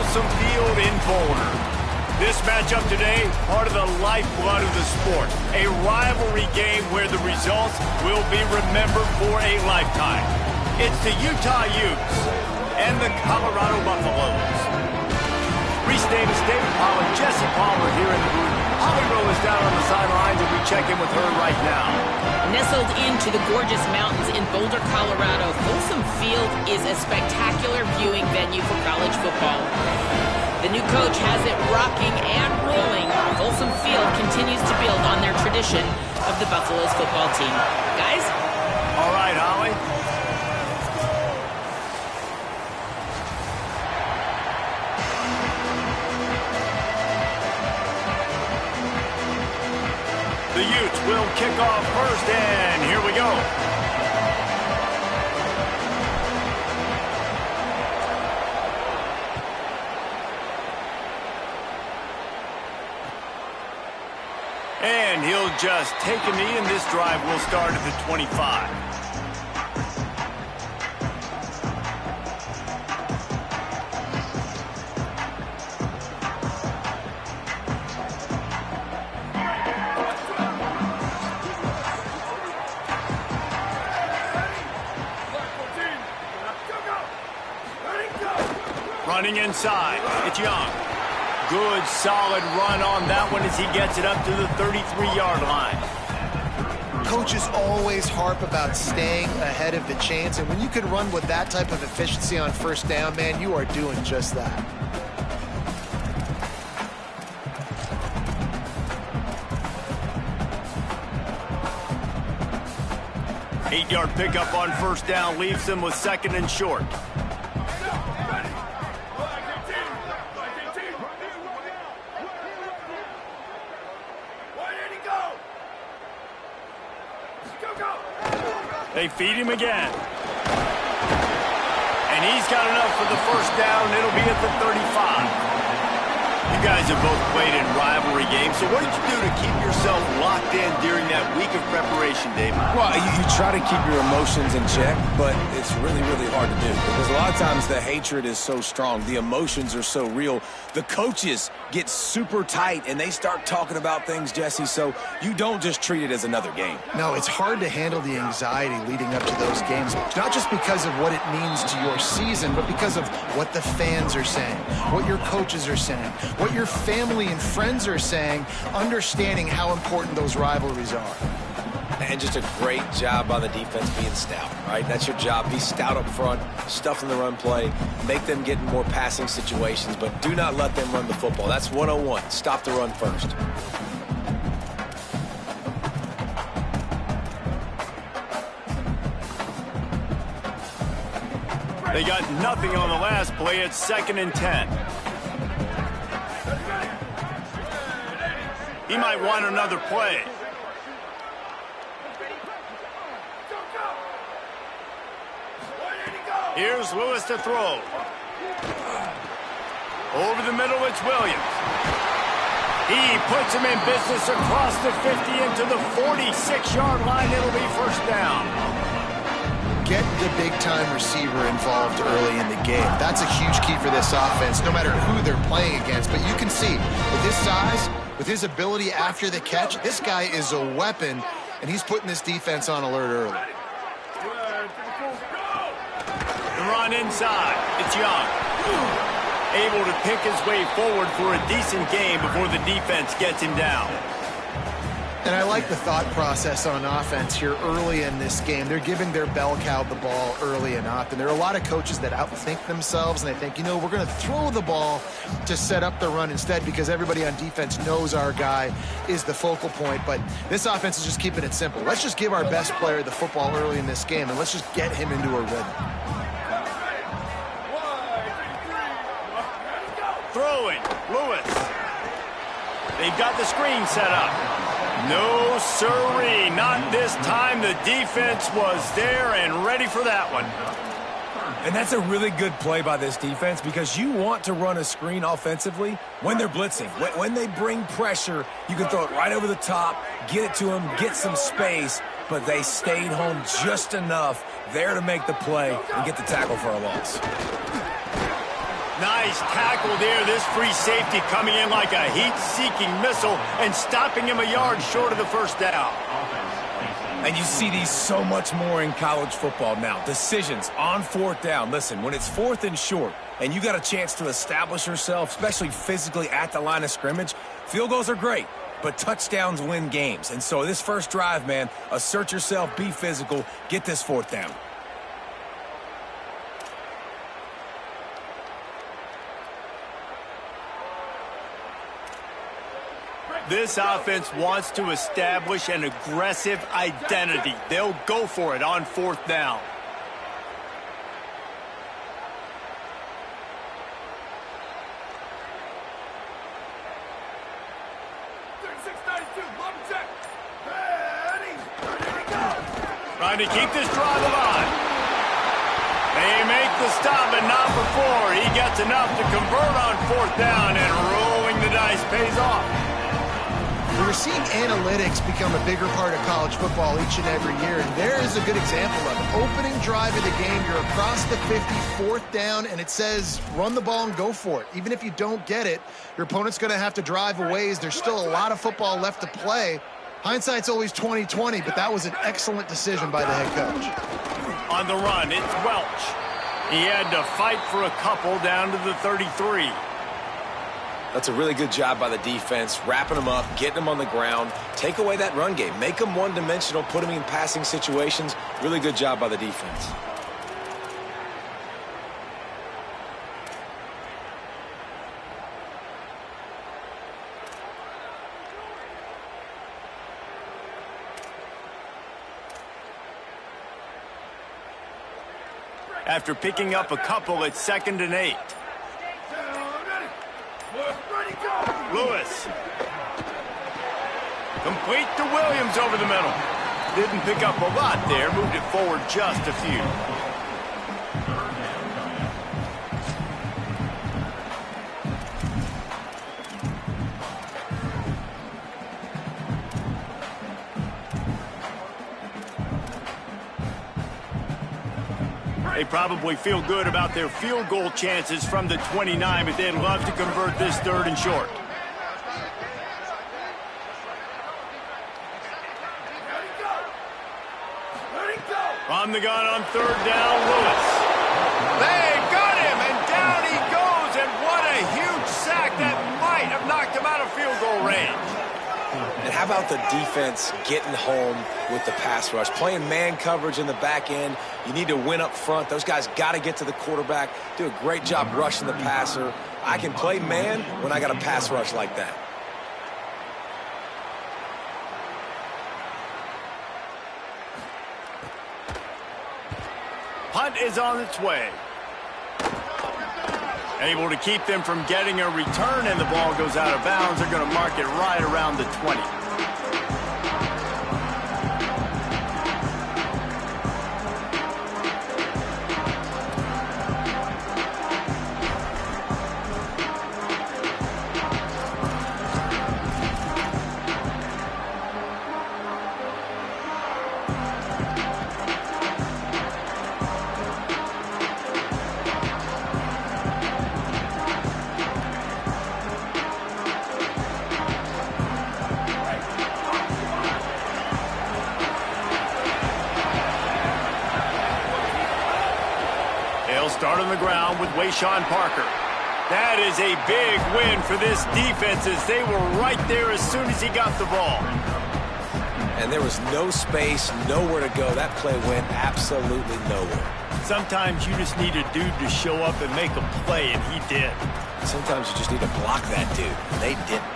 Folsom Field in Boulder. This matchup today, part of the lifeblood of the sport. A rivalry game where the results will be remembered for a lifetime. It's the Utah Utes and the Colorado Buffaloes. Reese Davis, David Pollack, Jesse Palmer here in the booth. Holly Rowe is down on the sidelines, and we check in with her right now. Nestled into the gorgeous mountains in Boulder, Colorado, Folsom Field is a spectacular viewing venue for college football. The new coach has it rocking and rolling. Folsom Field continues to build on their tradition of the Buffaloes football team. Guys? All right, Holly. The Utes will kick off first, and here we go. And he'll just take a knee, and this drive will start at the 25. Running inside, it's Young. Good, solid run on that one as he gets it up to the 33-yard line. Coaches always harp about staying ahead of the chains, and when you can run with that type of efficiency on first down, man, you are doing just that. Eight-yard pickup on first down leaves them with second and short. They feed him again. And he's got enough for the first down. It'll be at the 35. You guys have both played in rivalry games, so what did you do to keep yourself locked in during that week of preparation, David? Well, you try to keep your emotions in check, but it's really, really hard to do because a lot of times the hatred is so strong. The emotions are so real. The coaches get super tight, and they start talking about things, Jesse, so you don't just treat it as another game. No, it's hard to handle the anxiety leading up to those games, not just because of what it means to your season, but because of what the fans are saying, what your coaches are saying, what your family and friends are saying, understanding how important those rivalries are. And just a great job by the defense being stout, right? That's your job. Be stout up front, stuff in the run play, make them get in more passing situations, but do not let them run the football. That's 101. Stop the run first. They got nothing on the last play. It's second and 10. He might want another play. Here's Lewis to throw. Over the middle, it's Williams. He puts him in business across the 50 into the 46-yard line. It'll be first down. Get the big-time receiver involved early in the game. That's a huge key for this offense, no matter who they're playing against. But you can see, with his size, with his ability after the catch, this guy is a weapon, and he's putting this defense on alert early. The run inside. It's Young. Able to pick his way forward for a decent game before the defense gets him down. And I like the thought process on offense here early in this game. They're giving their bell cow the ball early and often. There are a lot of coaches that outthink themselves, and they think, you know, we're going to throw the ball to set up the run instead because everybody on defense knows our guy is the focal point. But this offense is just keeping it simple. Let's just give our best player the football early in this game, and let's just get him into a rhythm. Throwing, Lewis. They've got the screen set up. No sirree, not this time. The defense was there and ready for that one. And that's a really good play by this defense because you want to run a screen offensively when they're blitzing. When they bring pressure, you can throw it right over the top, get it to them, get some space, but they stayed home just enough there to make the play and get the tackle for a loss. Nice tackle there. This free safety coming in like a heat-seeking missile and stopping him a yard short of the first down. And you see these so much more in college football now. Decisions on fourth down. Listen, when it's fourth and short and you got a chance to establish yourself, especially physically at the line of scrimmage, field goals are great, but touchdowns win games. And so this first drive, man, assert yourself, be physical, get this fourth down. This offense wants to establish an aggressive identity. They'll go for it on fourth down. Trying to keep this drive alive. They make the stop, but not before he gets enough to convert on fourth down, and rolling the dice pays off. We're seeing analytics become a bigger part of college football each and every year, and there is a good example of it. Opening drive of the game, you're across the 50, fourth down, and it says run the ball and go for it. Even if you don't get it, your opponent's going to have to drive a ways. There's still a lot of football left to play. Hindsight's always 20/20, but that was an excellent decision by the head coach. On the run, it's Welch. He had to fight for a couple down to the 33. That's a really good job by the defense, wrapping them up, getting them on the ground. Take away that run game. Make them one-dimensional, put them in passing situations. Really good job by the defense. After picking up a couple, it's 2nd and 8. Lewis. Complete to Williams over the middle. Didn't pick up a lot there. Moved it forward just a few. They probably feel good about their field goal chances from the 29, but they'd love to convert this 3rd and short. On the gun on 3rd down, Lewis. They got him, and down he goes, and what a huge sack that might have knocked him out of field goal range. And how about the defense getting home with the pass rush? Playing man coverage in the back end. You need to win up front. Those guys got to get to the quarterback. Do a great job rushing the passer. I can play man when I got a pass rush like that. Punt is on its way. Able to keep them from getting a return, and the ball goes out of bounds. They're going to mark it right around the 20. Start on the ground with Wayshawn Parker. That is a big win for this defense, as they were right there as soon as he got the ball. And there was no space, nowhere to go. That play went absolutely nowhere. Sometimes you just need a dude to show up and make a play, and he did. Sometimes you just need to block that dude, and they didn't.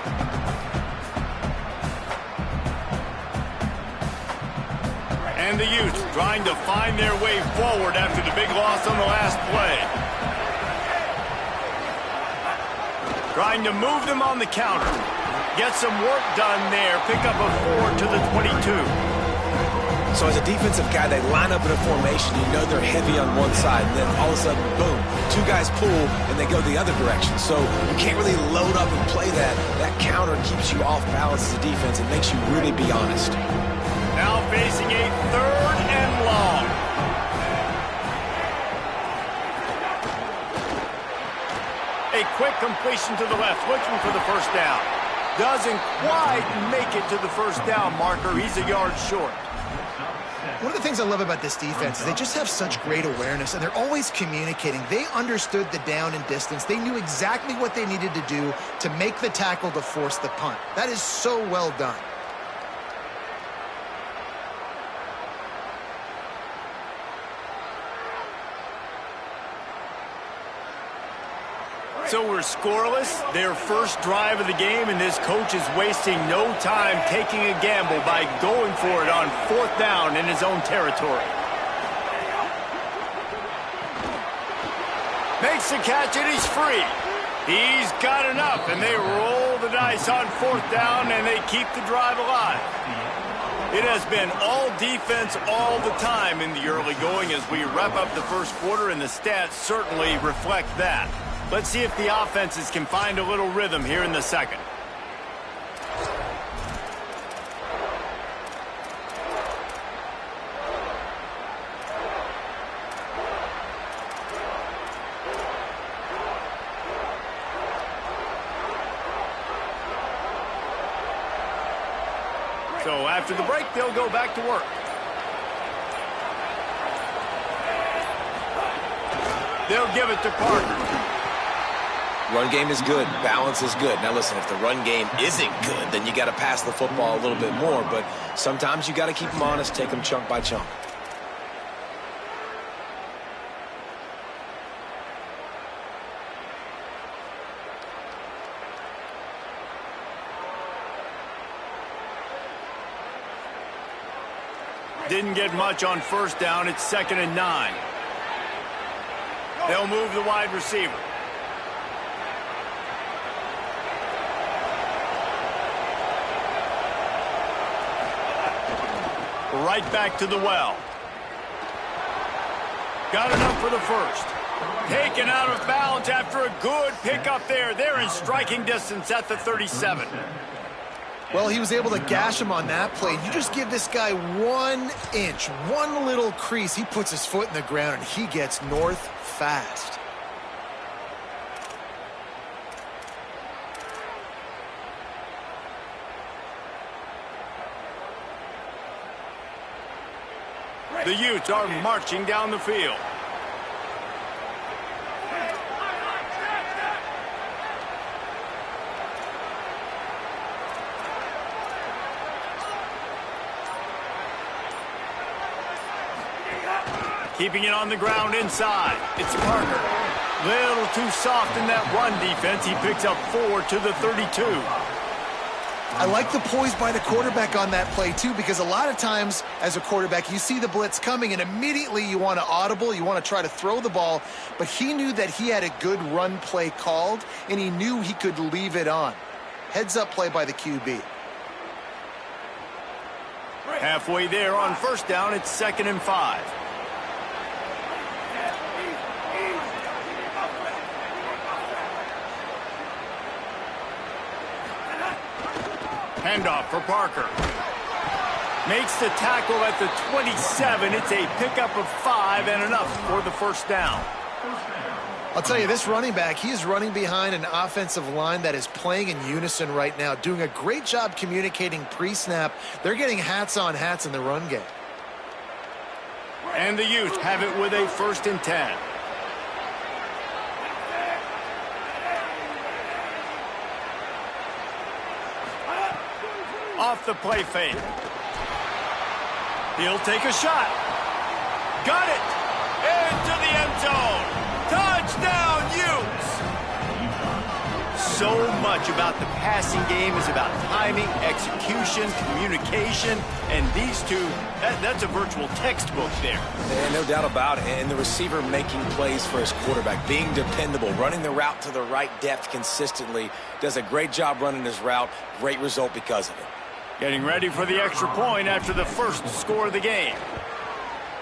And the Utes trying to find their way forward after the big loss on the last play. Trying to move them on the counter. Get some work done there. Pick up a 4 to the 22. So as a defensive guy, they line up in a formation. You know they're heavy on one side. And then all of a sudden, boom, 2 guys pull, and they go the other direction. So you can't really load up and play that. That counter keeps you off balance as a defense. It makes you really be honest. Now facing a 3rd and long. A quick completion to the left, looking for the first down. Doesn't quite make it to the first down marker. He's a yard short. One of the things I love about this defense is they just have such great awareness, and they're always communicating. They understood the down and distance. They knew exactly what they needed to do to make the tackle to force the punt. That is so well done. So we're scoreless, their first drive of the game, and this coach is wasting no time taking a gamble by going for it on fourth down in his own territory. Makes the catch, and he's free. He's got enough, and they roll the dice on fourth down, and they keep the drive alive. It has been all defense all the time in the early going as we wrap up the first quarter, and the stats certainly reflect that. Let's see if the offenses can find a little rhythm here in the second. So after the break, they'll go back to work. They'll give it to Parker. Run game is good. Balance is good. Now, listen, if the run game isn't good, then you got to pass the football a little bit more. But sometimes you got to keep them honest, take them chunk by chunk. Didn't get much on first down. It's 2nd and 9. They'll move the wide receiver. Right back to the well. Got enough for the first. Taken out of bounds after a good pickup there. They're in striking distance at the 37. Well, he was able to gash him on that play. You just give this guy 1 inch, one little crease. He puts his foot in the ground, and he gets north fast. The Utes are marching down the field. Keeping it on the ground inside. It's Parker. Little too soft in that run defense. He picks up 4 to the 32. I like the poise by the quarterback on that play, too, because a lot of times as a quarterback, you see the blitz coming, and immediately you want to audible, you want to try to throw the ball, but he knew that he had a good run play called, and he knew he could leave it on. Heads-up play by the QB. Halfway there on first down, it's 2nd and 5. Handoff for Parker. Makes the tackle at the 27. It's a pickup of 5 and enough for the first down. I'll tell you, this running back, he is running behind an offensive line that is playing in unison right now, doing a great job communicating pre-snap. They're getting hats on hats in the run game. And the Utes have it with a 1st and 10. Off the play fake. He'll take a shot. Got it. Into the end zone. Touchdown, Utes. So much about the passing game is about timing, execution, communication, and these two, that's a virtual textbook there. And no doubt about it. And the receiver making plays for his quarterback, being dependable, running the route to the right depth consistently, does a great job running his route. Great result because of it. Getting ready for the extra point after the first score of the game.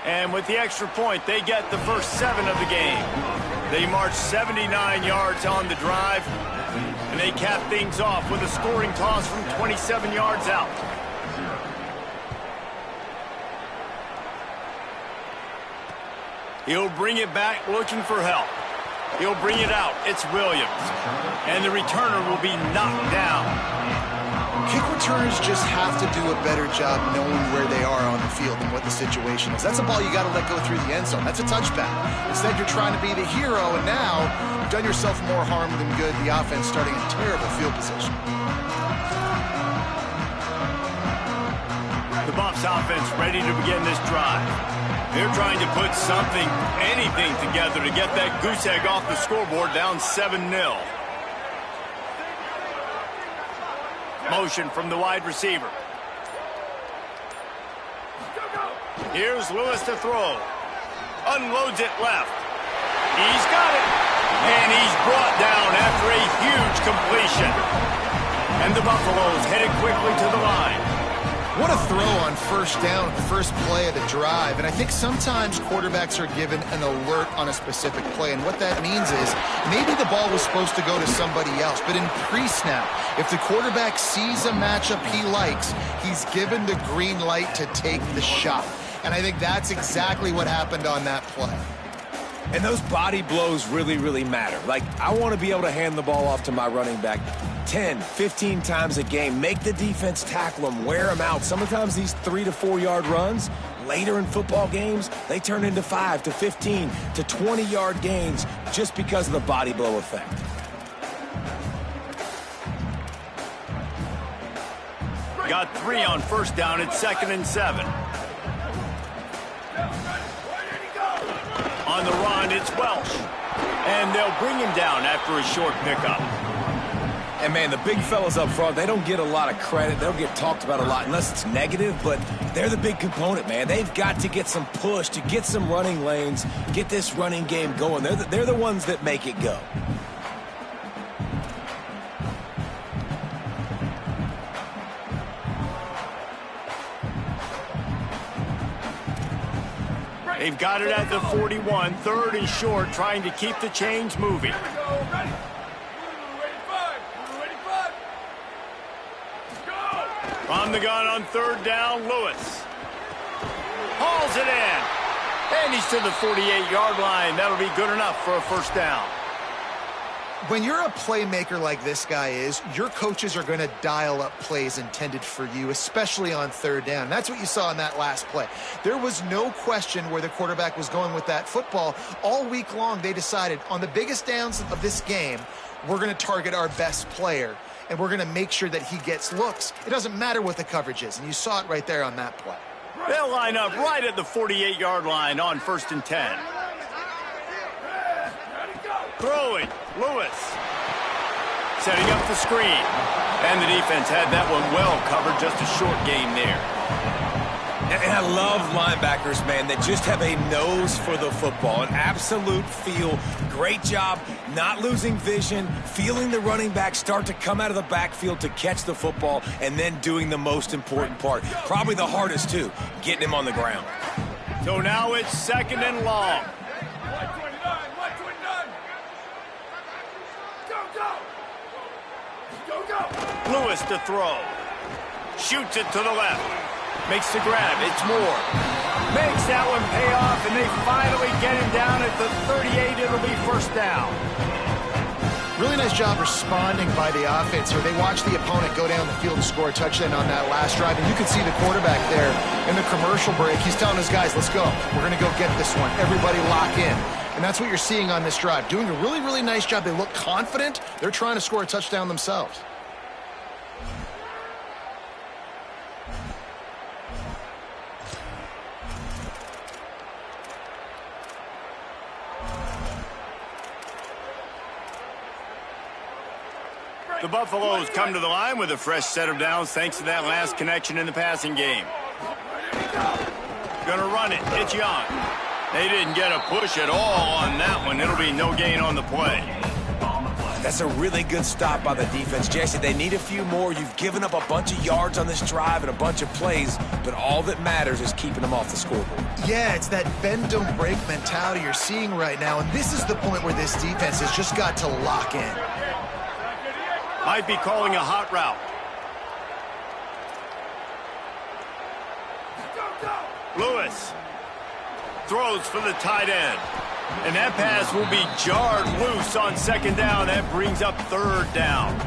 And with the extra point, they get the first 7 of the game. They march 79 yards on the drive, and they cap things off with a scoring toss from 27 yards out. He'll bring it back looking for help. He'll bring it out. It's Williams. And the returner will be knocked down. Kick returners just have to do a better job knowing where they are on the field and what the situation is. That's a ball you got to let go through the end zone. That's a touchback. Instead, you're trying to be the hero, and now you've done yourself more harm than good. The offense starting in terrible field position. The Buffs offense ready to begin this drive. They're trying to put something, anything together to get that goose egg off the scoreboard down 7-0. Motion from the wide receiver. Here's Lewis to throw. Unloads it left. He's got it. And he's brought down after a huge completion. And the Buffaloes headed quickly to the line. What a throw on first down at the first play of the drive. And I think sometimes quarterbacks are given an alert on a specific play. And what that means is maybe the ball was supposed to go to somebody else. But in pre-snap, if the quarterback sees a matchup he likes, he's given the green light to take the shot. And I think that's exactly what happened on that play. And those body blows really, really matter. Like, I want to be able to hand the ball off to my running back 10, 15 times a game. Make the defense tackle them, wear them out. Sometimes these 3 to 4 yard runs, later in football games, they turn into 5 to 15 to 20 yard gains just because of the body blow effect. Got 3 on first down at 2nd and 7. On the run, it's Welch. And they'll bring him down after a short pickup. And, man, the big fellas up front, they don't get a lot of credit. They don't get talked about a lot unless it's negative, but they're the big component, man. They've got to get some push, to get some running lanes, get this running game going. They're the ones that make it go. They've got it at the 41, 3rd and short, trying to keep the chains moving. From the gun on 3rd down, Lewis. Hauls it in. And he's to the 48-yard line. That'll be good enough for a first down. When you're a playmaker like this guy is, your coaches are going to dial up plays intended for you, especially on 3rd down. That's what you saw in that last play. There was no question where the quarterback was going with that football. All week long, they decided on the biggest downs of this game, we're going to target our best player, and we're going to make sure that he gets looks. It doesn't matter what the coverage is, and you saw it right there on that play. They'll line up right at the 48-yard line on 1st and 10. Throwing, Lewis. Setting up the screen. And the defense had that one well covered, just a short gain there. And I love linebackers, man, that just have a nose for the football, an absolute feel. Great job not losing vision, feeling the running back start to come out of the backfield to catch the football, and then doing the most important part. Probably the hardest, too, getting him on the ground. So now it's 2nd and long. Lewis to throw. Shoots it to the left. Makes the grab. It's Moore. Makes that one pay off, and they finally get him down at the 38. It'll be first down. Really nice job responding by the offense here. They watched the opponent go down the field and score a touchdown on that last drive, and you can see the quarterback there in the commercial break. He's telling his guys, let's go. We're going to go get this one. Everybody lock in. And that's what you're seeing on this drive. Doing a really, really nice job. They look confident. They're trying to score a touchdown themselves. The Buffaloes come to the line with a fresh set of downs thanks to that last connection in the passing game. Gonna run it. It's Young. They didn't get a push at all on that one. It'll be no gain on the play. That's a really good stop by the defense. Jesse, they need a few more. You've given up a bunch of yards on this drive and a bunch of plays, but all that matters is keeping them off the scoreboard. Yeah, it's that bend don't break mentality you're seeing right now, and this is the point where this defense has just got to lock in. Might be calling a hot route. Lewis throws for the tight end. And that pass will be jarred loose on second down. That brings up third down.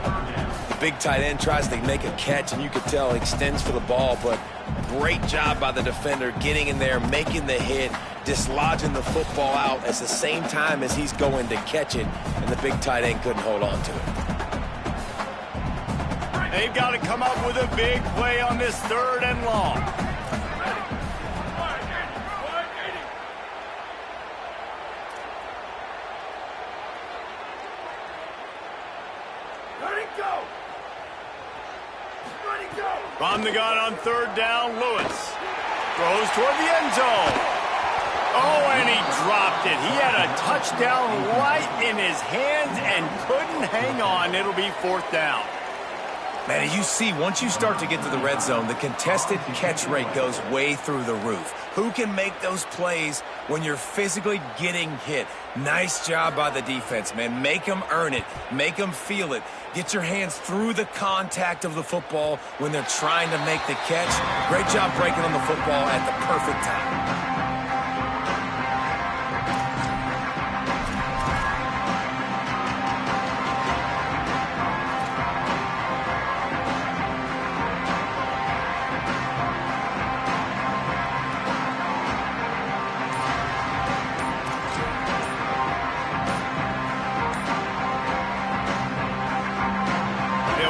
The big tight end tries to make a catch, and you can tell he extends for the ball, but great job by the defender getting in there, making the hit, dislodging the football out at the same time as he's going to catch it, and the big tight end couldn't hold on to it. They've got to come up with a big play on this third and long. From the gun on third down, Lewis throws toward the end zone. Oh, and he dropped it. He had a touchdown right in his hands and couldn't hang on. It'll be fourth down. Man, you see, once you start to get to the red zone, the contested catch rate goes way through the roof. Who can make those plays when you're physically getting hit? Nice job by the defense, man. Make them earn it. Make them feel it. Get your hands through the contact of the football when they're trying to make the catch. Great job breaking on the football at the perfect time.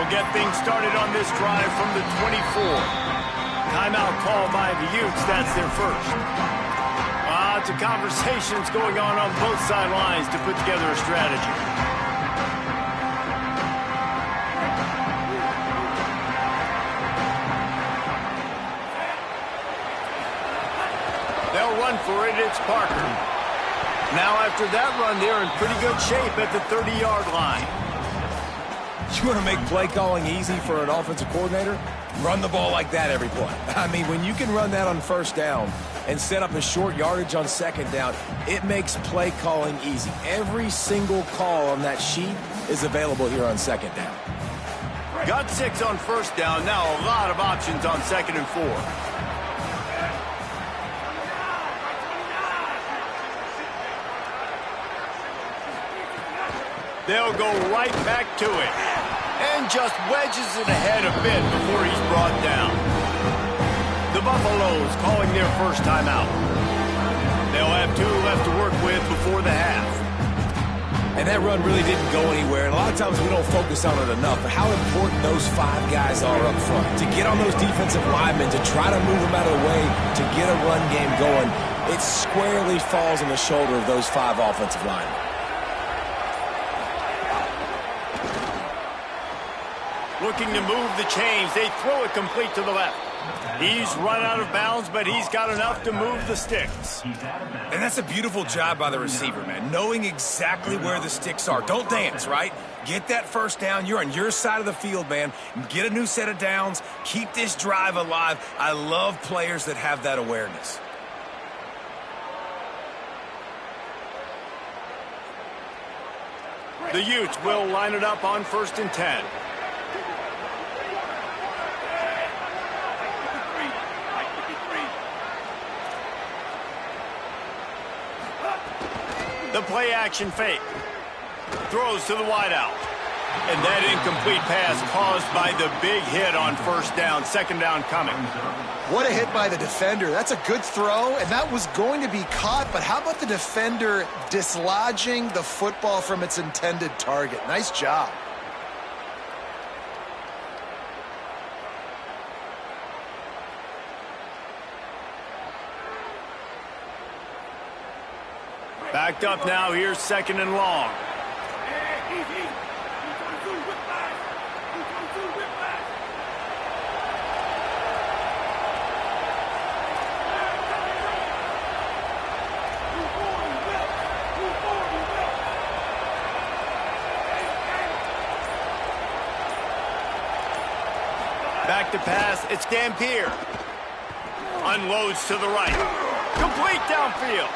Get things started on this drive from the 24. Timeout called by the Utes. That's their first. Lots of conversations going on both sidelines to put together a strategy. They'll run for it. It's Parker. Now after that run, they're in pretty good shape at the 30-yard line. You want to make play calling easy for an offensive coordinator? Run the ball like that every play. I mean, when you can run that on first down and set up a short yardage on second down, it makes play calling easy. Every single call on that sheet is available here on second down. Got 6 on first down. Now a lot of options on second and 4. They'll go right back to it. And just wedges it ahead a bit before he's brought down. The Buffaloes calling their first timeout. They'll have 2 left to work with before the half. And that run really didn't go anywhere. And a lot of times we don't focus on it enough, but how important those 5 guys are up front. To get on those defensive linemen, to try to move them out of the way, to get a run game going, it squarely falls on the shoulder of those 5 offensive linemen. Looking to move the chains. They throw it complete to the left. He's run out of bounds, but he's got enough to move the sticks. And that's a beautiful job by the receiver, man. Knowing exactly where the sticks are. Don't dance, right? Get that first down. You're on your side of the field, man. Get a new set of downs. Keep this drive alive. I love players that have that awareness. The Utes will line it up on 1st and 10. The play action fake. Throws to the wideout. And that incomplete pass caused by the big hit on first down. Second down coming. What a hit by the defender. That's a good throw, and that was going to be caught, but how about the defender dislodging the football from its intended target? Nice job. Backed up now. Here's 2nd and long. Back to pass. It's Dampier. Unloads to the right. Complete downfield.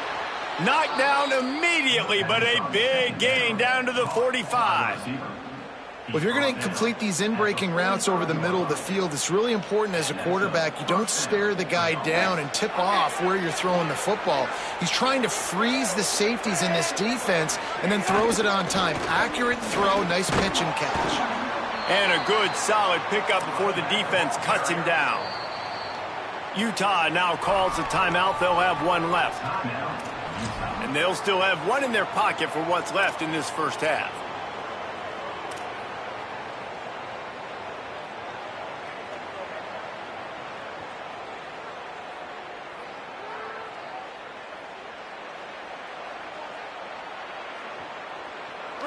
Knocked down immediately, but a big gain down to the 45. Well, if you're going to complete these in-breaking routes over the middle of the field, it's really important as a quarterback you don't stare the guy down and tip off where you're throwing the football. He's trying to freeze the safeties in this defense and then throws it on time. Accurate throw, nice pitch and catch. And a good, solid pickup before the defense cuts him down. Utah now calls a timeout. They'll have one left. And they'll still have one in their pocket for what's left in this first half.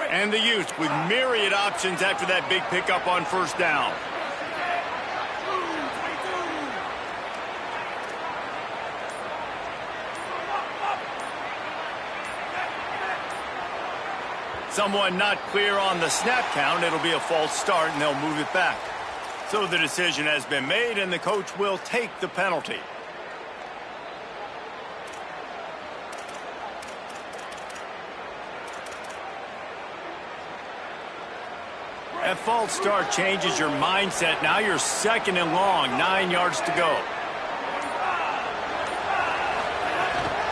And the Utes with myriad options after that big pickup on first down. Someone not clear on the snap count. It'll be a false start, and they'll move it back. So the decision has been made, and the coach will take the penalty. That false start changes your mindset. Now you're second and long, 9 yards to go.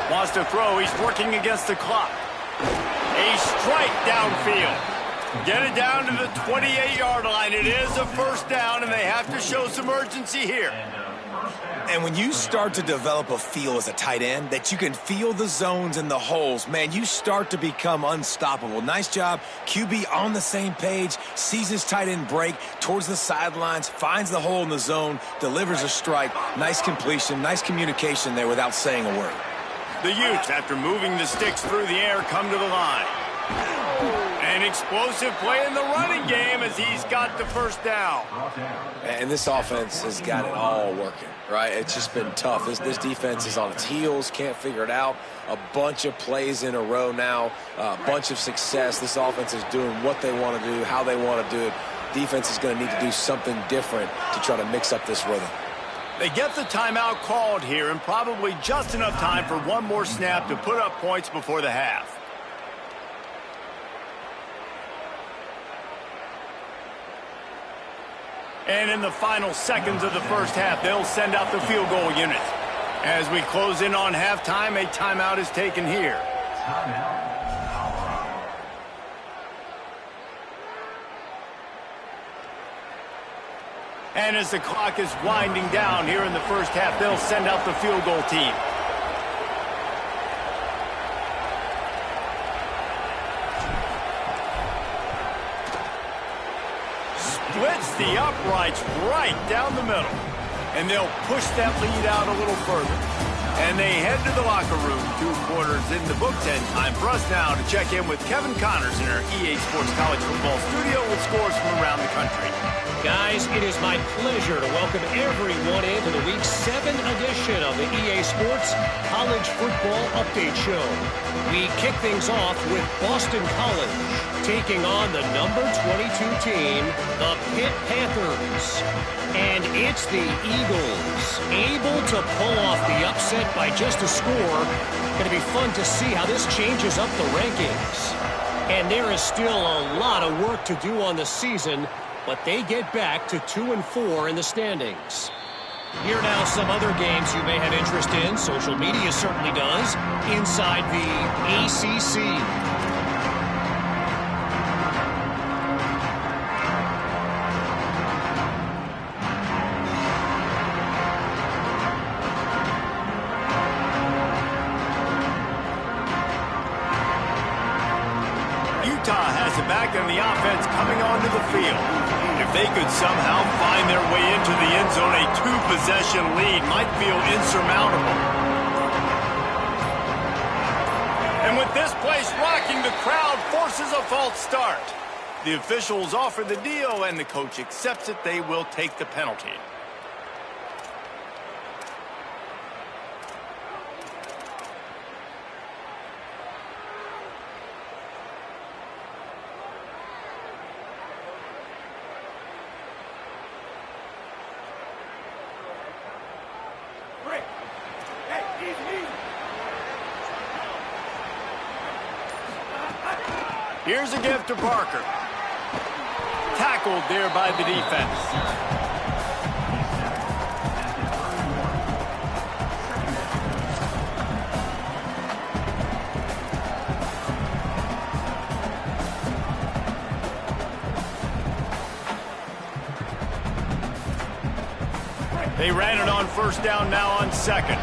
Wants to throw. He's working against the clock. A strike downfield. Get it down to the 28-yard line. It is a first down, and they have to show some urgency here. And when you start to develop a feel as a tight end that you can feel the zones and the holes, man, you start to become unstoppable. Nice job. QB on the same page, sees his tight end break towards the sidelines, finds the hole in the zone, delivers a strike. Nice completion, nice communication there without saying a word. The Utes, after moving the sticks through the air, come to the line. An explosive play in the running game as he's got the first down. And this offense has got it all working, right? It's just been tough. This defense is on its heels, can't figure it out. A bunch of plays in a row now, a bunch of success. This offense is doing what they want to do, how they want to do it. Defense is going to need to do something different to try to mix up this rhythm. They get the timeout called here, and probably just enough time for one more snap to put up points before the half. And in the final seconds of the first half, they'll send out the field goal unit. As we close in on halftime, a timeout is taken here. And as the clock is winding down here in the first half, they'll send out the field goal team. Splits the uprights right down the middle. And they'll push that lead out a little further. And they head to the locker room. 2 quarters in the books, and time for us now to check in with Kevin Connors in our EA Sports College Football studio with scores from around the country. Guys, it is my pleasure to welcome everyone into the Week 7 edition of the EA Sports College Football Update Show. We kick things off with Boston College taking on the number 22 team, the Pitt Panthers. And it's the Eagles, able to pull off the upset by just a score. Going to be fun to see how this changes up the rankings. And there is still a lot of work to do on the season, but they get back to 2-4 in the standings. Here now some other games you may have interest in. Social media certainly does. Inside the ACC. Utah has it back, and the offense coming onto the field. If they could somehow find their way into the end zone, a 2-possession lead might feel insurmountable. And with this place rocking, the crowd forces a false start. The officials offer the deal, and the coach accepts it. They will take the penalty. Here's a gift to Parker. tackled there by the defense. They ran it on first down, now on second.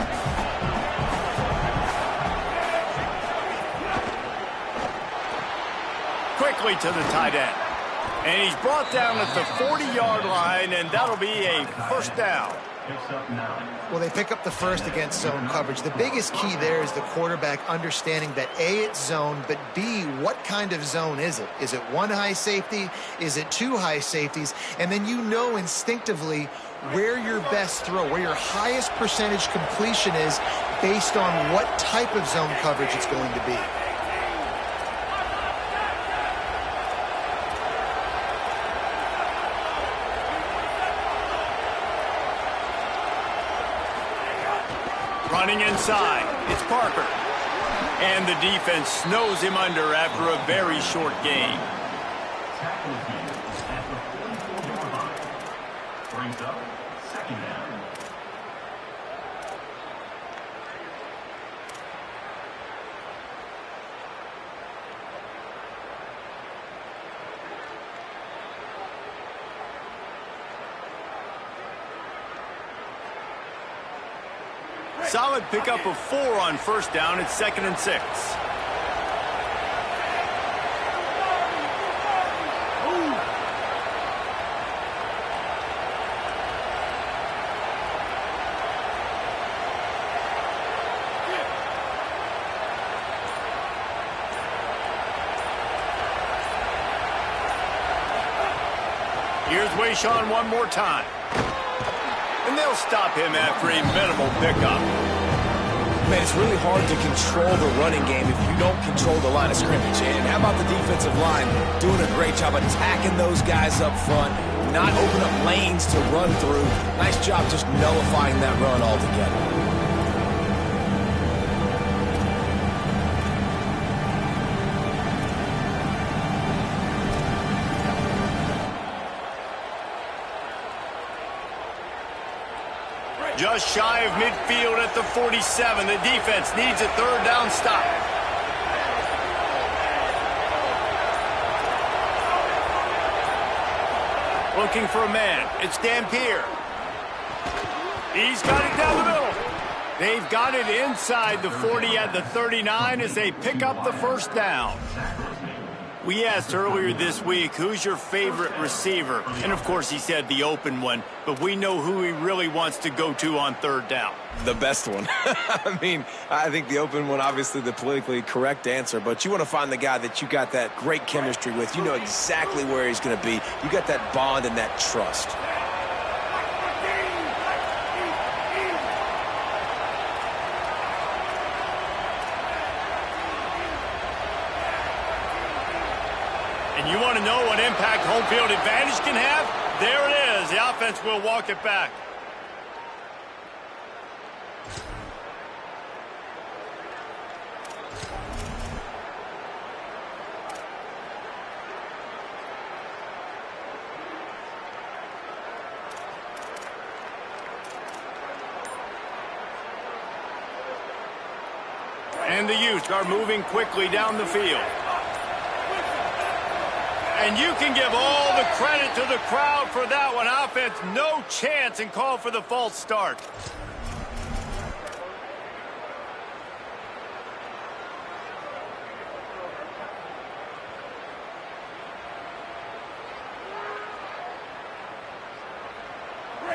Quickly to the tight end. And he's brought down at the 40-yard line, and that'll be a first down. Well, they pick up the first against zone coverage. The biggest key there is the quarterback understanding that A, it's zone, but B, what kind of zone is it? Is it one high safety? Is it two high safeties? And then you know instinctively where your best throw, where your highest percentage completion is based on what type of zone coverage it's going to be. Running inside, it's Parker. And the defense snows him under after a very short gain. Brings up second down. Solid pickup of 4 on first down. It's 2nd and 6. Here's Wayshawn one more time. And they'll stop him after a minimal pickup. Man, it's really hard to control the running game if you don't control the line of scrimmage. And how about the defensive line doing a great job attacking those guys up front, not open up lanes to run through. Nice job just nullifying that run altogether. Just shy of midfield at the 47. The defense needs a third down stop. Looking for a man. It's Dampier. He's got it down the middle. They've got it inside the 40 at the 39 as they pick up the first down. We asked earlier this week, who's your favorite receiver? And, of course, he said the open one. But we know who he really wants to go to on third down. The best one. I mean, I think the open one, obviously the politically correct answer. But you want to find the guy that you got that great chemistry with. You know exactly where he's going to be. You got that bond and that trust. And you want to know what impact home field advantage can have? There it is. The offense will walk it back. And the Utes are moving quickly down the field. And you can give all the credit to the crowd for that one. Offense, no chance, and call for the false start.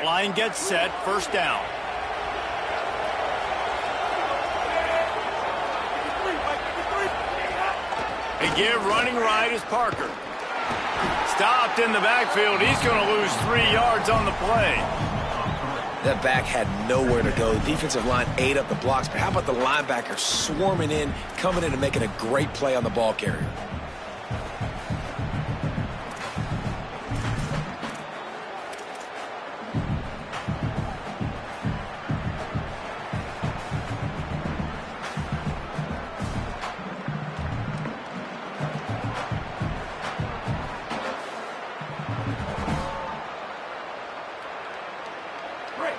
Line gets set, first down. They give running right is Parker. Stopped in the backfield. He's going to lose 3 yards on the play. That back had nowhere to go. The defensive line ate up the blocks, but how about the linebacker swarming in, coming in and making a great play on the ball carrier?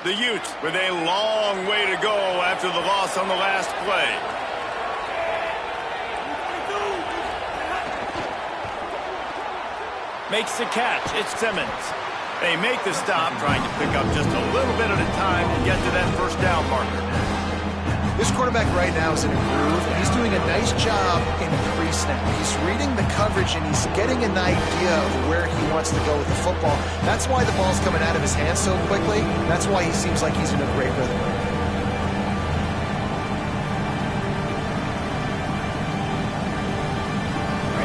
The Utes with a long way to go after the loss on the last play. Makes the catch. It's Simmons. They make the stop, trying to pick up just a little bit at a time to get to that first down marker. This quarterback right now is in a groove, and he's doing a nice job in pre-snap. He's reading the coverage, and he's getting an idea of where he wants to go with the football. That's why the ball's coming out of his hands so quickly. That's why he seems like he's in a great rhythm.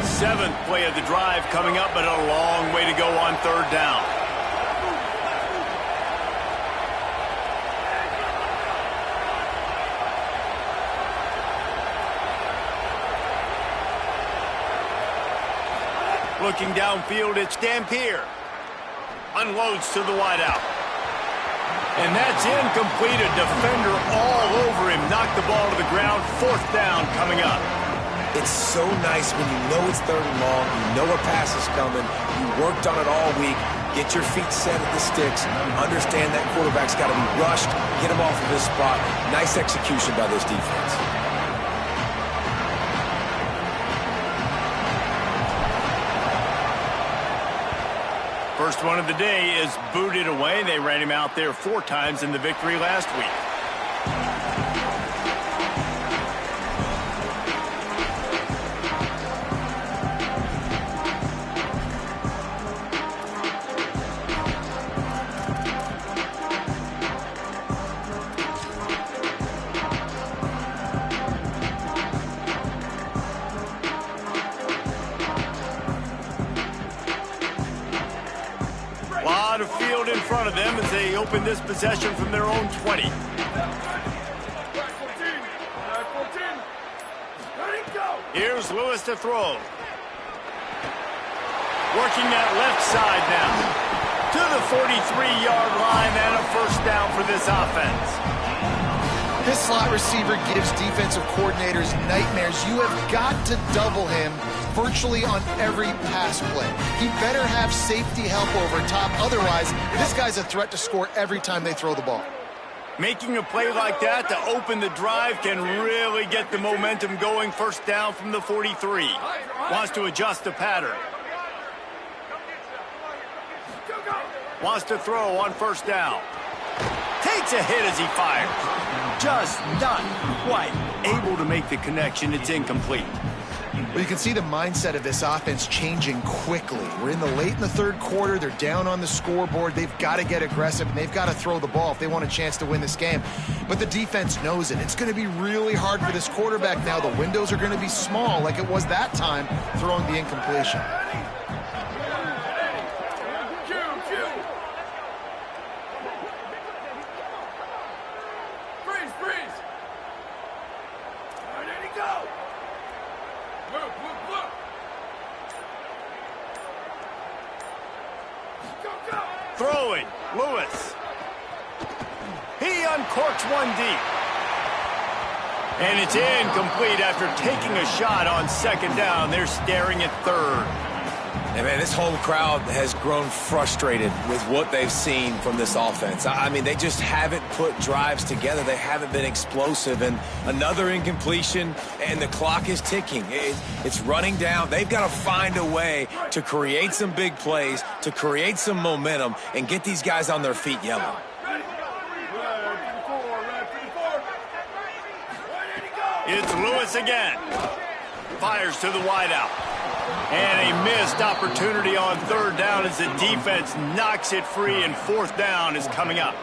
Seventh play of the drive coming up, but a long way to go on third down. Looking downfield, it's Dampier. Unloads to the wideout. And that's incomplete. A defender all over him. Knocked the ball to the ground. Fourth down coming up. It's so nice when you know it's third and long, you know a pass is coming, you worked on it all week, get your feet set at the sticks, understand that quarterback's got to be rushed, get him off of his spot. Nice execution by this defense. First one of the day is booted away. They ran him out there 4 times in the victory last week. Of them as they open this possession from their own 20. Here's Lewis to throw. Working that left side now. To the 43-yard line and a first down for this offense. This slot receiver gives defensive coordinators nightmares. You have got to double him virtually on every pass play. He better have safety help over top. Otherwise, this guy's a threat to score every time they throw the ball. Making a play like that to open the drive can really get the momentum going. First down from the 43. Wants to adjust the pattern. Wants to throw on first down. Takes a hit as he fires. Just not quite able to make the connection. It's incomplete. Well, you can see the mindset of this offense changing quickly. We're in the third quarter. They're down on the scoreboard. They've got to get aggressive, and they've got to throw the ball if they want a chance to win this game. But the defense knows it. It's going to be really hard for this quarterback now. The windows are going to be small like it was that time throwing the incompletion. Throwing, Lewis. He uncorks one deep. And it's incomplete after taking a shot on second down. They're staring at third. And man, this home crowd has grown frustrated with what they've seen from this offense. I mean, they just haven't put drives together. They haven't been explosive. And another incompletion, and the clock is ticking. It's running down. They've got to find a way to create some big plays, to create some momentum, and get these guys on their feet yelling. It's Lewis again. Fires to the wideout. And a missed opportunity on third down as the defense knocks it free, and fourth down is coming up.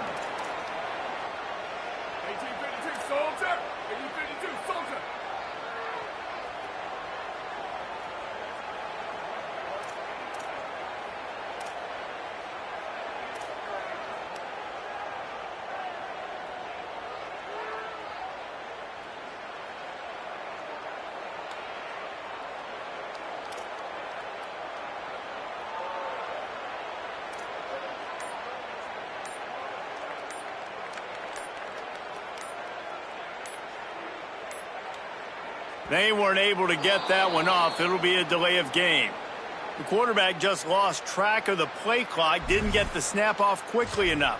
They weren't able to get that one off. It'll be a delay of game. The quarterback just lost track of the play clock, didn't get the snap off quickly enough.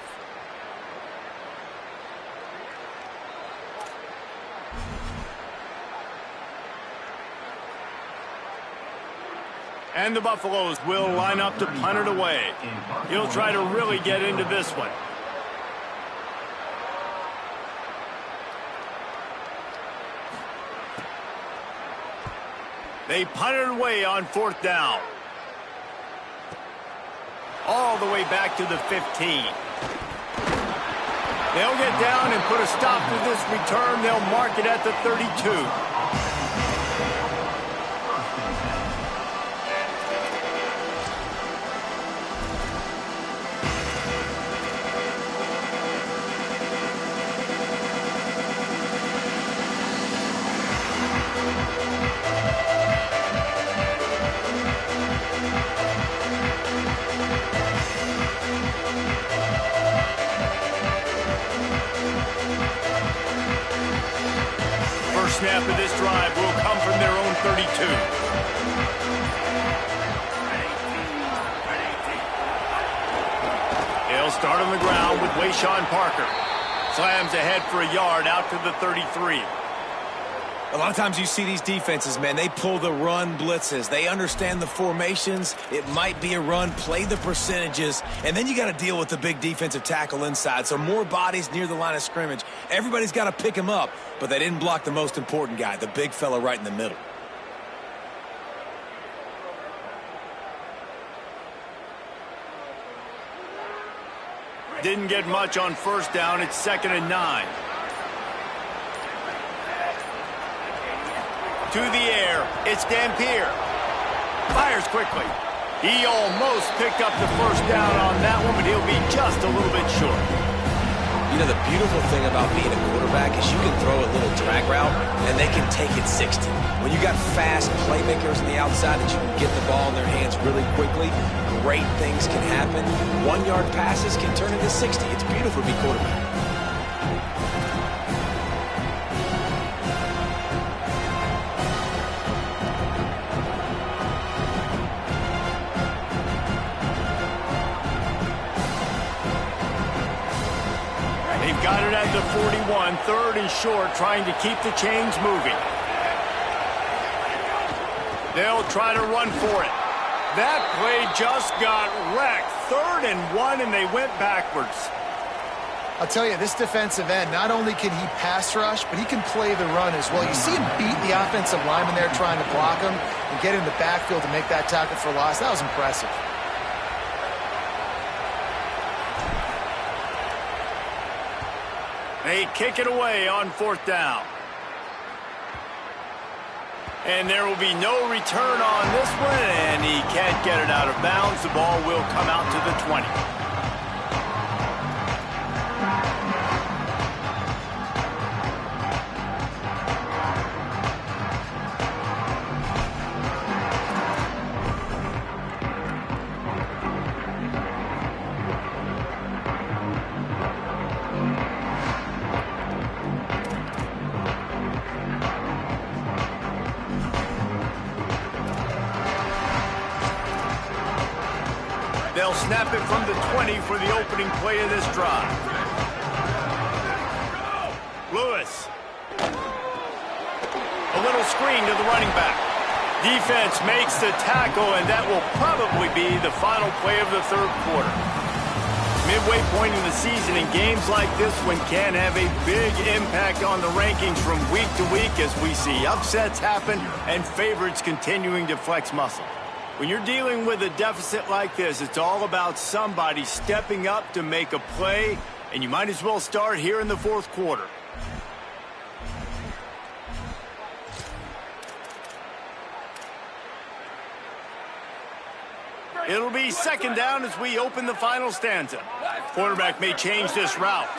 And the Buffaloes will line up to punt it away. He'll try to really get into this one. They punt it away on 4th down. All the way back to the 15. They'll get down and put a stop to this return. They'll mark it at the 32. Snap of this drive will come from their own 32. They'll start on the ground with Wayshawn Parker. Slams ahead for a yard out to the 33. A lot of times you see these defenses, man, they pull the run blitzes. They understand the formations. It might be a run, play the percentages, and then you got to deal with the big defensive tackle inside. So more bodies near the line of scrimmage. Everybody's got to pick him up, but they didn't block the most important guy, the big fella right in the middle. Didn't get much on 1st down. It's 2nd and 9. To the air, it's Dampier. Fires quickly. He almost picked up the 1st down on that one, but he'll be just a little bit short. You know, the beautiful thing about being a quarterback is you can throw a little drag route, and they can take it 60. When you got fast playmakers on the outside that you can get the ball in their hands really quickly, great things can happen. 1-yard passes can turn into 60. It's beautiful to be quarterback. Got it at the 41, 3rd and short, trying to keep the chains moving. They'll try to run for it. That play just got wrecked. 3rd and 1, and they went backwards. I'll tell you, this defensive end, not only can he pass rush, but he can play the run as well. You see him beat the offensive lineman there trying to block him and get in the backfield to make that tackle for loss. That was impressive. They kick it away on 4th down. And there will be no return on this one, and he can't get it out of bounds. The ball will come out to the 20. They'll snap it from the 20 for the opening play of this drive. Lewis. A little screen to the running back. Defense makes the tackle, and that will probably be the final play of the 3rd quarter. Midway point in the season, in games like this one can have a big impact on the rankings from week to week as we see upsets happen and favorites continuing to flex muscle. When you're dealing with a deficit like this, it's all about somebody stepping up to make a play, and you might as well start here in the 4th quarter. It'll be 2nd down as we open the final stanza. Quarterback may change this route.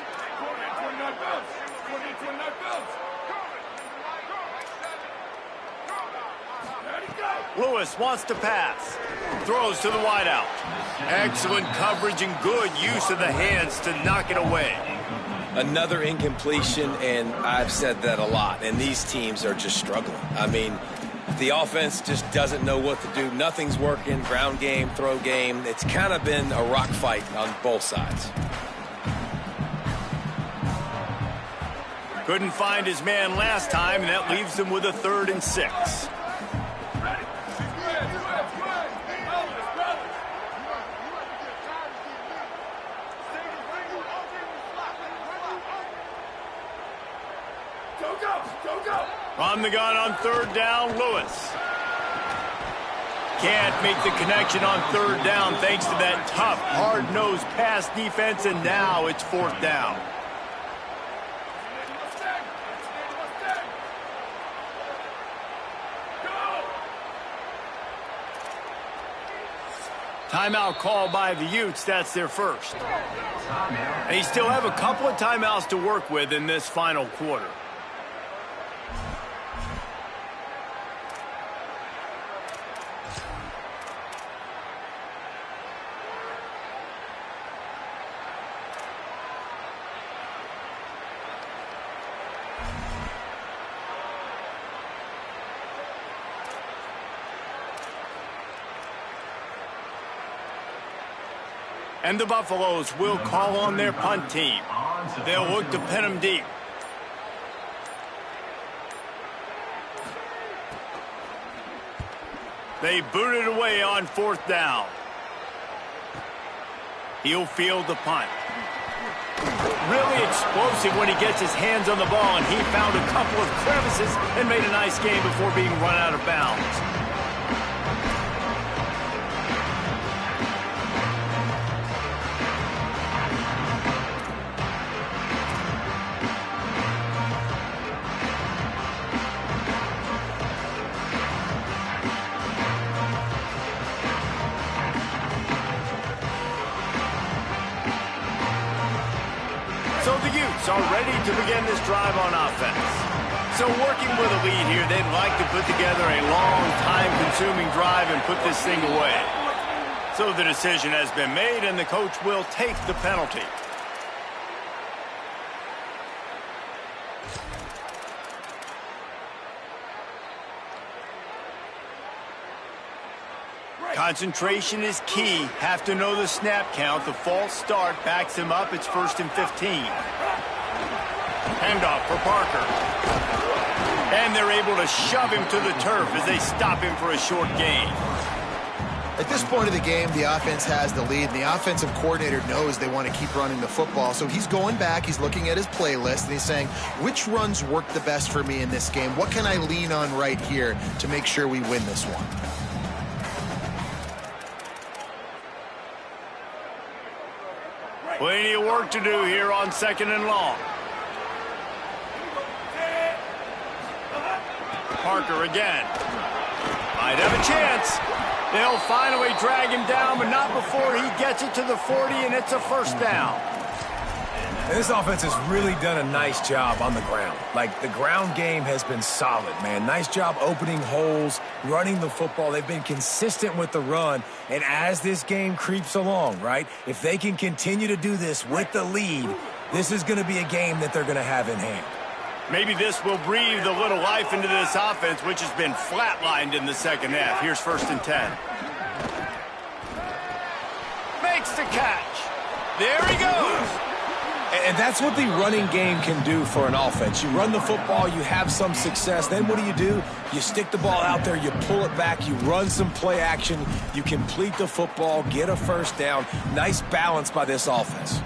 Lewis wants to pass. Throws to the wideout. Excellent coverage and good use of the hands to knock it away. Another incompletion, and I've said that a lot, and these teams are just struggling. I mean, the offense just doesn't know what to do. Nothing's working. Ground game, throw game. It's kind of been a rock fight on both sides. Couldn't find his man last time, and that leaves him with a 3rd and 6. On the gun on third down, Lewis. Can't make the connection on third down thanks to that tough, hard-nosed pass defense, and now it's fourth down. Timeout call by the Utes. That's their first. They still have a couple of timeouts to work with in this final quarter. And the Buffaloes will call on their punt team. They'll look to pin them deep. They boot it away on fourth down. He'll field the punt. Really explosive when he gets his hands on the ball, and he found a couple of crevices and made a nice game before being run out of bounds. So the Utes are ready to begin this drive on offense. So working with a lead here, they'd like to put together a long, time-consuming drive and put this thing away. So the decision has been made, and the coach will take the penalty. Concentration is key. Have to know the snap count. The false start backs him up. It's 1st and 15. Handoff for Parker. And they're able to shove him to the turf as they stop him for a short gain. At this point of the game, the offense has the lead, and the offensive coordinator knows they want to keep running the football. So he's going back, he's looking at his playlist, and he's saying, which runs work the best for me in this game? What can I lean on right here to make sure we win this one? Plenty of work to do here on 2nd and long. Parker again. Might have a chance. They'll finally drag him down, but not before he gets it to the 40, and it's a first down. And this offense has really done a nice job on the ground. Like, the ground game has been solid, man. Nice job opening holes, running the football. They've been consistent with the run. And as this game creeps along, right, if they can continue to do this with the lead, this is going to be a game that they're going to have in hand. Maybe this will breathe a little life into this offense, which has been flatlined in the second half. Here's 1st and 10. Makes the catch. There he goes. And that's what the running game can do for an offense. You run the football, you have some success. Then what do? You stick the ball out there, you pull it back, you run some play action, you complete the football, get a first down. Nice balance by this offense.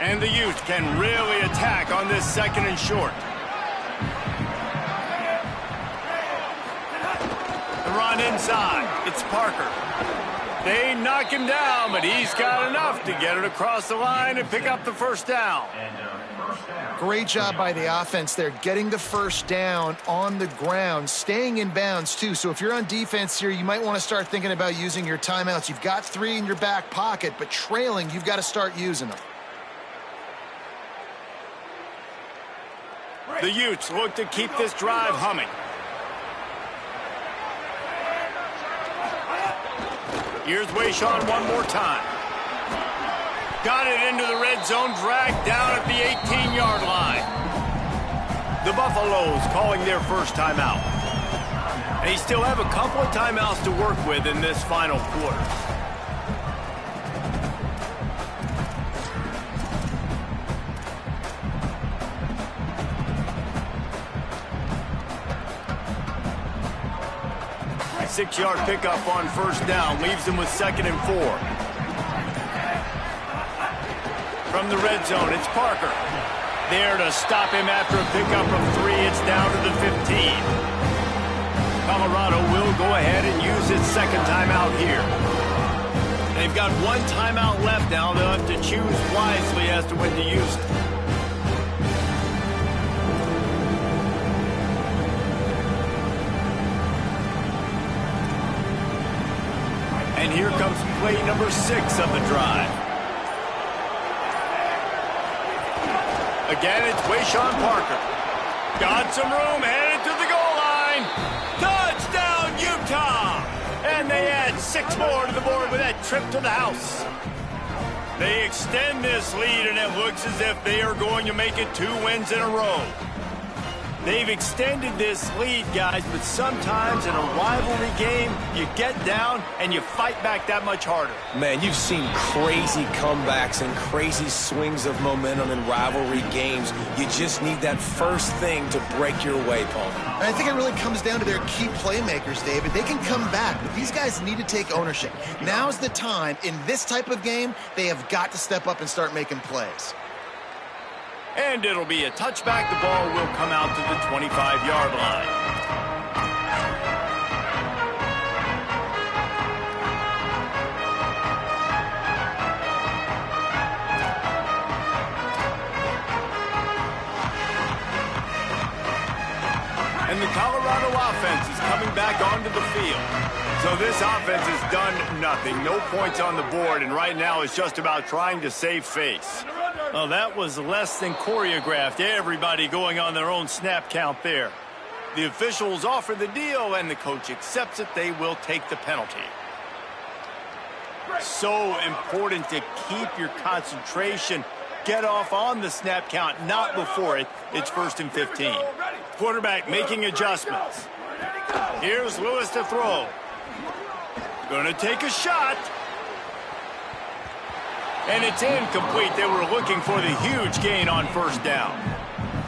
And the Utes can really attack on this 2nd and short. Run inside. It's Parker. They knock him down, but he's got enough to get it across the line and pick up the first down. Great job by the offense there, getting the first down on the ground, staying in bounds too. So if you're on defense here, you might want to start thinking about using your timeouts. You've got 3 in your back pocket, but trailing, you've got to start using them. The Utes look to keep this drive humming. Here's Wayshawn one more time. Got it into the red zone, dragged down at the 18-yard line. The Buffaloes calling their first timeout. They still have a couple of timeouts to work with in this final quarter. 6-yard pickup on first down. Leaves them with 2nd and 4. From the red zone, it's Parker. There to stop him after a pickup of 3. It's down to the 15. Colorado will go ahead and use its 2nd timeout here. They've got 1 timeout left now. They'll have to choose wisely as to when to use it. And here comes play number 6 of the drive. Again, it's Wayshawn Parker. Got some room, headed to the goal line. Touchdown, Utah! And they add 6 more to the board with that trip to the house. They extend this lead, and it looks as if they are going to make it 2 wins in a row. They've extended this lead, guys, but sometimes in a rivalry game, you get down and you fight back that much harder. Man, you've seen crazy comebacks and crazy swings of momentum in rivalry games. You just need that first thing to break your way, Paul. And I think it really comes down to their key playmakers, David. They can come back, but these guys need to take ownership. Now's the time. In this type of game, they have got to step up and start making plays. And it'll be a touchback. The ball will come out to the 25-yard line. And the Colorado offense is coming back onto the field. So this offense has done nothing. No points on the board, and right now it's just about trying to save face. Well, that was less than choreographed. Everybody going on their own snap count there. The officials offer the deal, and the coach accepts it. They will take the penalty. So important to keep your concentration. Get off on the snap count, not before it. It's 1st and 15. Quarterback making adjustments. Here's Lewis to throw. Going to take a shot. And it's incomplete. They were looking for the huge gain on first down.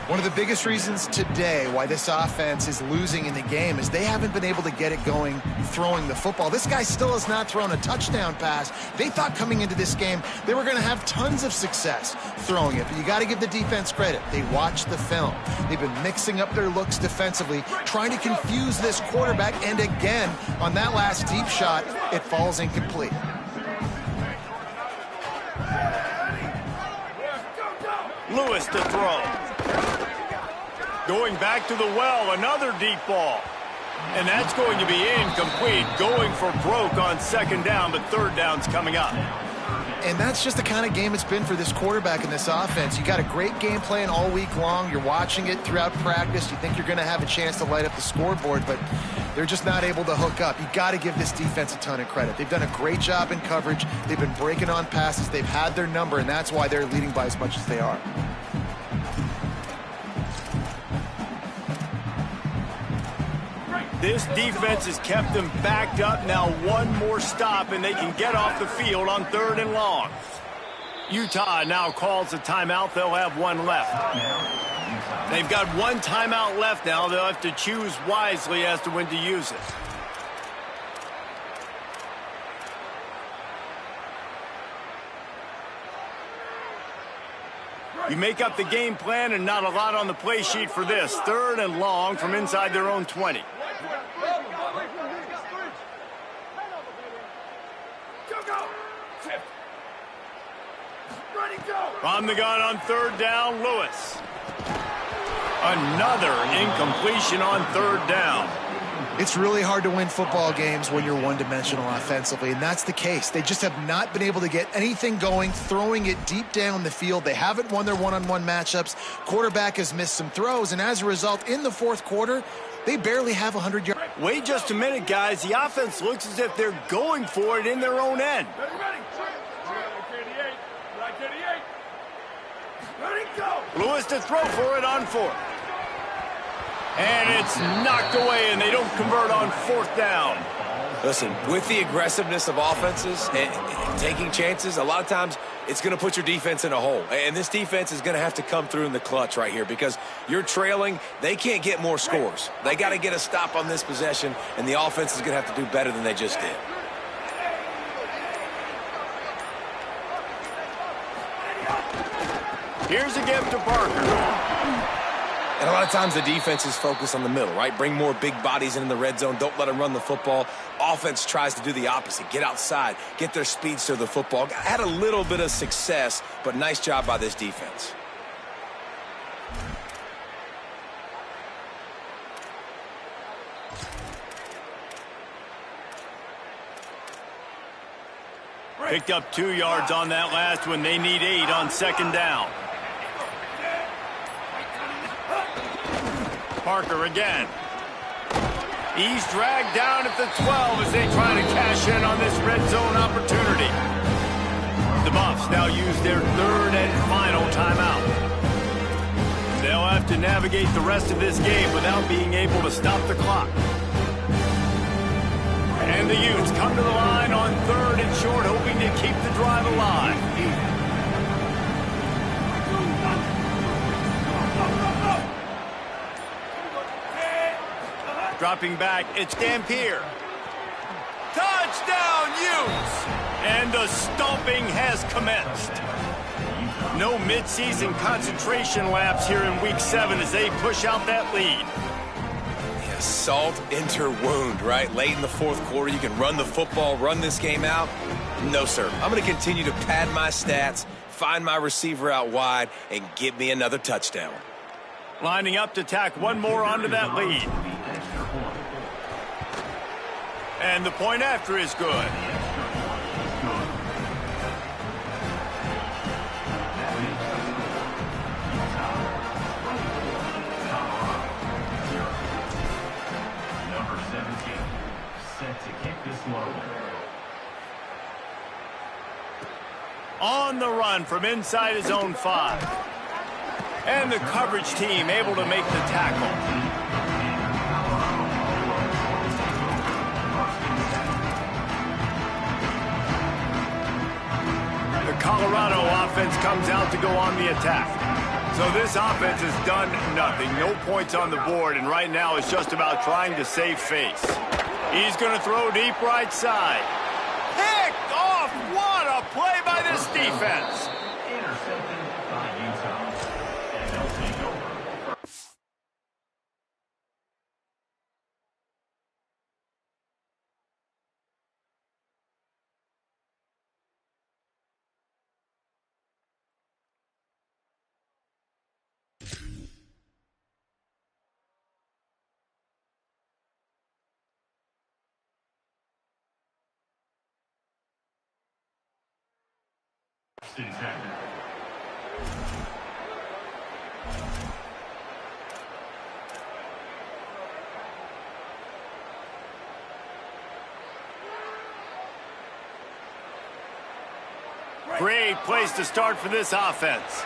One of the biggest reasons today why this offense is losing in the game is they haven't been able to get it going throwing the football. This guy still has not thrown a touchdown pass. They thought coming into this game they were going to have tons of success throwing it, but you got to give the defense credit. They watched the film. They've been mixing up their looks defensively, trying to confuse this quarterback, and again, on that last deep shot, it falls incomplete. Lewis to throw. Going back to the well, another deep ball. And that's going to be incomplete. Going for broke on 2nd down, but 3rd down's coming up. And that's just the kind of game it's been for this quarterback in this offense. You got a great game plan all week long. You're watching it throughout practice. You think you're going to have a chance to light up the scoreboard, but they're just not able to hook up. You got to give this defense a ton of credit. They've done a great job in coverage. They've been breaking on passes. They've had their number, and that's why they're leading by as much as they are. This defense has kept them backed up. Now 1 more stop, and they can get off the field on 3rd and long. Utah now calls a timeout. They'll have 1 left. They've got 1 timeout left now. They'll have to choose wisely as to when to use it. You make up the game plan, and not a lot on the play sheet for this. 3rd and long from inside their own 20. From the gun on 3rd down, Lewis. Another incompletion on 3rd down. It's really hard to win football games when you're one-dimensional offensively, and that's the case. They just have not been able to get anything going, throwing it deep down the field. They haven't won their one-on-one matchups. Quarterback has missed some throws, and as a result, in the 4th quarter, they barely have 100 yards. Wait just a minute, guys. The offense looks as if they're going for it in their own end. Lewis to throw for it on 4th. And it's knocked away, and they don't convert on 4th down. Listen, with the aggressiveness of offenses and taking chances, a lot of times it's going to put your defense in a hole. And this defense is going to have to come through in the clutch right here because you're trailing. They can't get more scores. They got to get a stop on this possession, and the offense is going to have to do better than they just did. Here's a gift to Parker. And a lot of times the defense is focused on the middle, right? Bring more big bodies in the red zone. Don't let them run the football. Offense tries to do the opposite. Get outside. Get their speeds to the football. Had a little bit of success, but nice job by this defense. Picked up 2 yards on that last one. They need 8 on second down. Parker again. He's dragged down at the 12 as they try to cash in on this red zone opportunity. The Buffs now use their 3rd and final timeout. They'll have to navigate the rest of this game without being able to stop the clock. And the Utes come to the line on 3rd and short, hoping to keep the drive alive. Dropping back, it's Dampier. Touchdown, Utes! And the stomping has commenced. No midseason concentration laps here in Week 7 as they push out that lead. Yeah, salt into wound, right? Late in the 4th quarter, you can run the football, run this game out. No, sir. I'm going to continue to pad my stats, find my receiver out wide, and get me another touchdown. Lining up to tack one more onto that lead. And the point after is good. Number 17, set to kick this one. On the run from inside his own 5. And the coverage team able to make the tackle. Colorado offense comes out to go on the attack. So this offense has done nothing. No points on the board, and right now it's just about trying to save face. He's going to throw deep right side. Picked off! What a play by this defense! Intercepted by Utah. And they'll take over. Great place to start for this offense.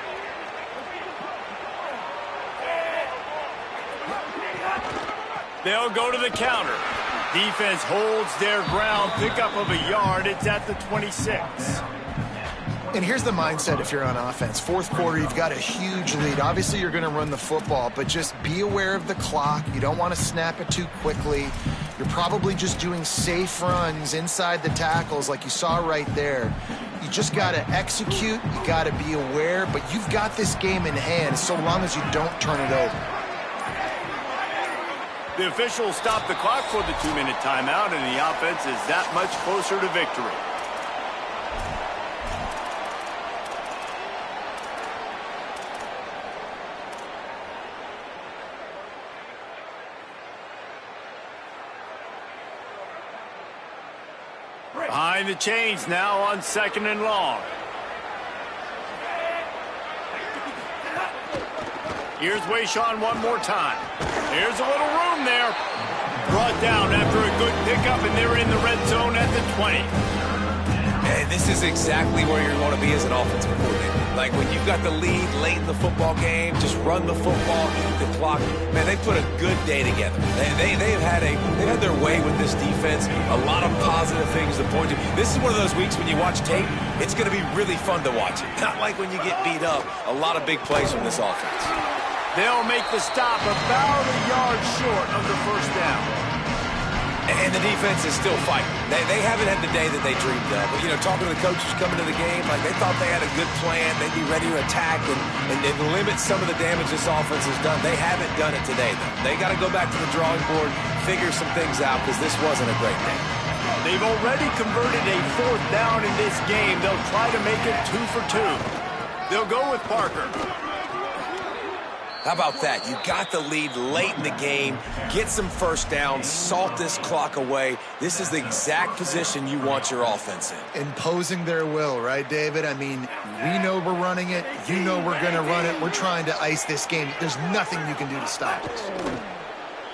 They'll go to the counter. Defense holds their ground. Pickup of a yard. It's at the 26. And here's the mindset if you're on offense. 4th quarter, you've got a huge lead. Obviously, you're going to run the football, but just be aware of the clock. You don't want to snap it too quickly. You're probably just doing safe runs inside the tackles like you saw right there. You just got to execute. You got to be aware, but you've got this game in hand so long as you don't turn it over. The officials stop the clock for the 2-minute timeout, and the offense is that much closer to victory. Behind the chains now on 2nd and long. Here's Wayshawn one more time. There's a little room there. Brought down after a good pickup, and they're in the red zone at the 20. And this is exactly where you're going to be as an offensive coordinator. Like when you've got the lead late in the football game, just run the football, eat the clock. Man, they put a good day together. They've had their way with this defense. A lot of positive things to point to. This is one of those weeks when you watch tape, it's going to be really fun to watch it. Not like when you get beat up. A lot of big plays from this offense. They'll make the stop about a yard short of the first down. And the defense is still fighting. They haven't had the day that they dreamed of. But, you know, talking to the coaches coming to the game, like they thought they had a good plan. They'd be ready to attack and limit some of the damage this offense has done. They haven't done it today, though. They got to go back to the drawing board, figure some things out, because this wasn't a great day. They've already converted a 4th down in this game. They'll try to make it 2 for 2. They'll go with Parker. How about that? You got the lead late in the game. Get some first downs. Salt this clock away. This is the exact position you want your offense in. Imposing their will, right, David? I mean, we know we're running it. You know we're going to run it. We're trying to ice this game. There's nothing you can do to stop us.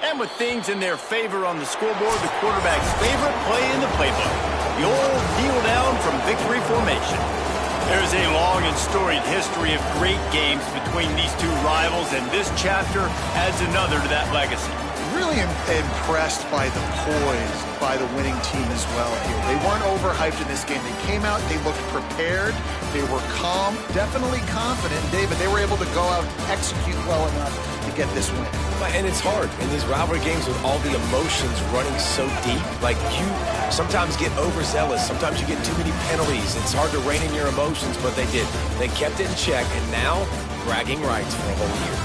And with things in their favor on the scoreboard, the quarterback's favorite play in the playbook, the old kneel down from victory formation. There's a long and storied history of great games between these two rivals, and this chapter adds another to that legacy. Really impressed by the poise by the winning team as well here. They weren't overhyped in this game. They came out, they looked prepared, they were calm, definitely confident. David, they were able to go out and execute well enough to get this win. And it's hard in these rivalry games with all the emotions running so deep. Like, you sometimes get overzealous. Sometimes you get too many penalties. It's hard to rein in your emotions, but they did. They kept it in check, and now bragging rights for a whole year.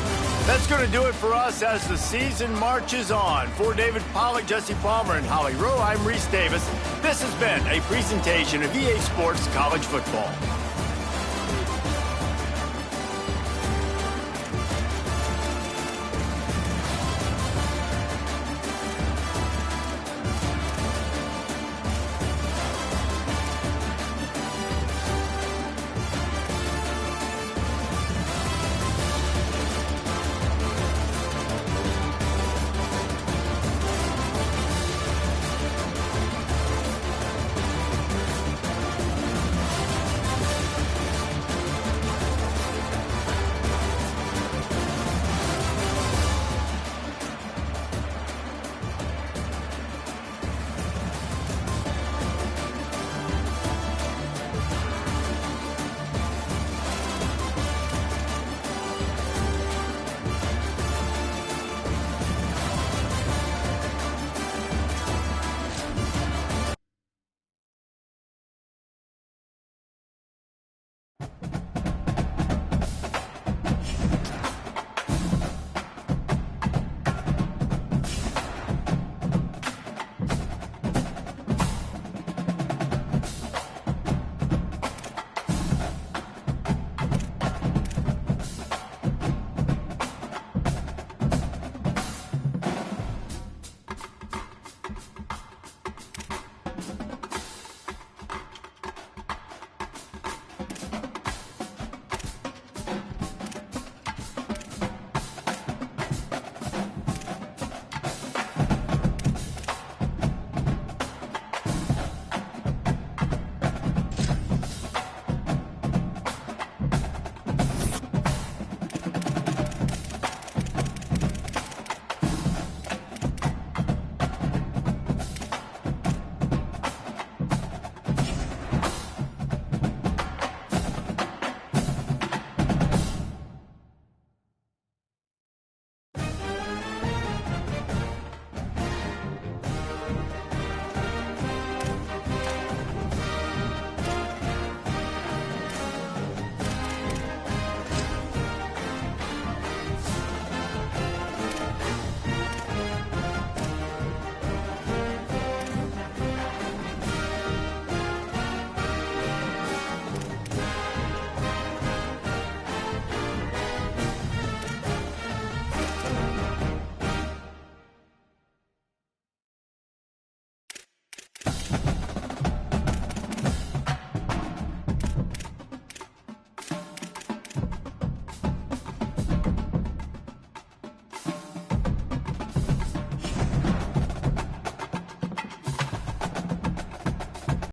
That's going to do it for us as the season marches on. For David Pollack, Jesse Palmer, and Holly Rowe, I'm Reese Davis. This has been a presentation of EA Sports College Football.